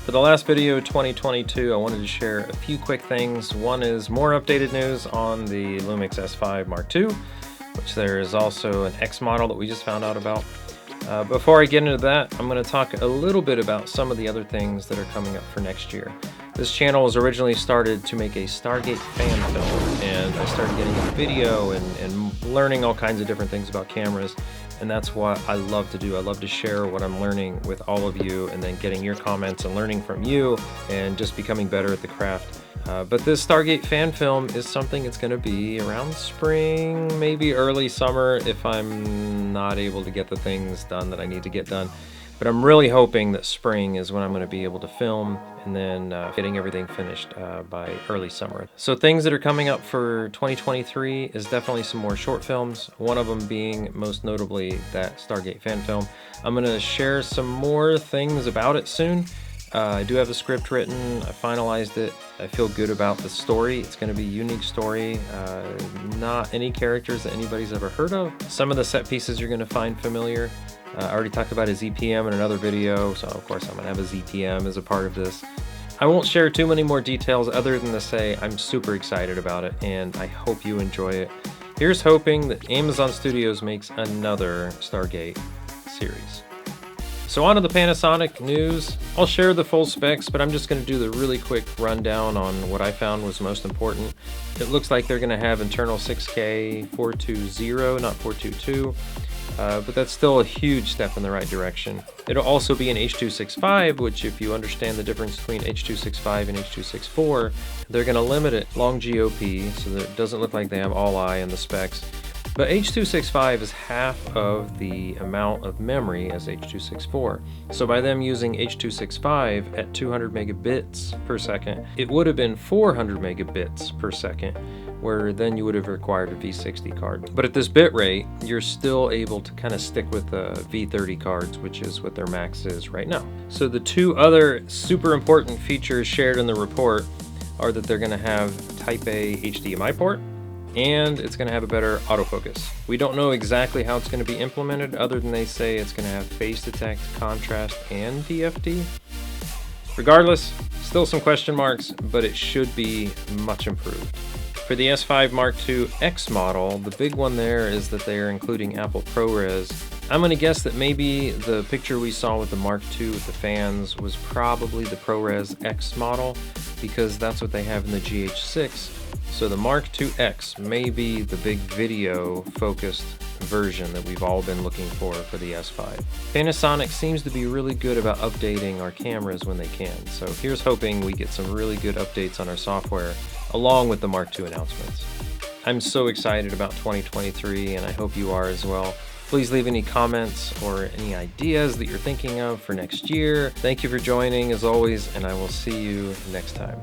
For the last video, 2022, I wanted to share a few quick things. One is more updated news on the Lumix S5 Mk, which there is also an X model that we just found out about. Before I get into that, I'm going to talk a little bit about some of the other things that are coming up for next year. This channel was originally started to make a Stargate fan film, and I started getting into video and learning all kinds of different things about cameras, and that's what I love to do. I love to share what I'm learning with all of you, and then getting your comments and learning from you, and just becoming better at the craft. But this Stargate fan film is something that's going to be around spring, maybe early summer if I'm not able to get the things done that I need to get done. But I'm really hoping that spring is when I'm going to be able to film, and then getting everything finished by early summer. So things that are coming up for 2023 is definitely some more short films, one of them being most notably that Stargate fan film. I'm going to share some more things about it soon. I do have the script written, I finalized it. I feel good about the story. It's going to be a unique story, not any characters that anybody's ever heard of. Some of the set pieces you're going to find familiar. I already talked about a ZPM in another video, so of course I'm going to have a ZPM as a part of this. I won't share too many more details other than to say I'm super excited about it, and I hope you enjoy it. Here's hoping that Amazon Studios makes another Stargate series. So on to the Panasonic news. I'll share the full specs, but I'm just going to do the really quick rundown on what I found was most important. It looks like they're going to have internal 6K 420, not 422. But that's still a huge step in the right direction. It'll also be an H.265, which if you understand the difference between H.265 and H.264, they're going to limit it long GOP so that it doesn't look like they have all eye in the specs. But H.265 is half of the amount of memory as H.264. So by them using H.265 at 200 megabits per second, it would have been 400 megabits per second, where then you would have required a V60 card. But at this bit rate, you're still able to kind of stick with the V30 cards, which is what their max is right now. So the two other super important features shared in the report are that they're going to have Type A HDMI port, and it's going to have a better autofocus. We don't know exactly how it's going to be implemented, other than they say it's going to have phase detect, contrast, and DFD. Regardless, still some question marks, but it should be much improved. For the S5 Mark II X model, the big one there is that they are including Apple ProRes. I'm going to guess that maybe the picture we saw with the Mark II with the fans was probably the ProRes X model, because that's what they have in the GH6. So the Mark II X may be the big video-focused version that we've all been looking for the S5. Panasonic seems to be really good about updating our cameras when they can, so here's hoping we get some really good updates on our software along with the Mark II announcements. I'm so excited about 2023, and I hope you are as well. Please leave any comments or any ideas that you're thinking of for next year. Thank you for joining as always, and I will see you next time.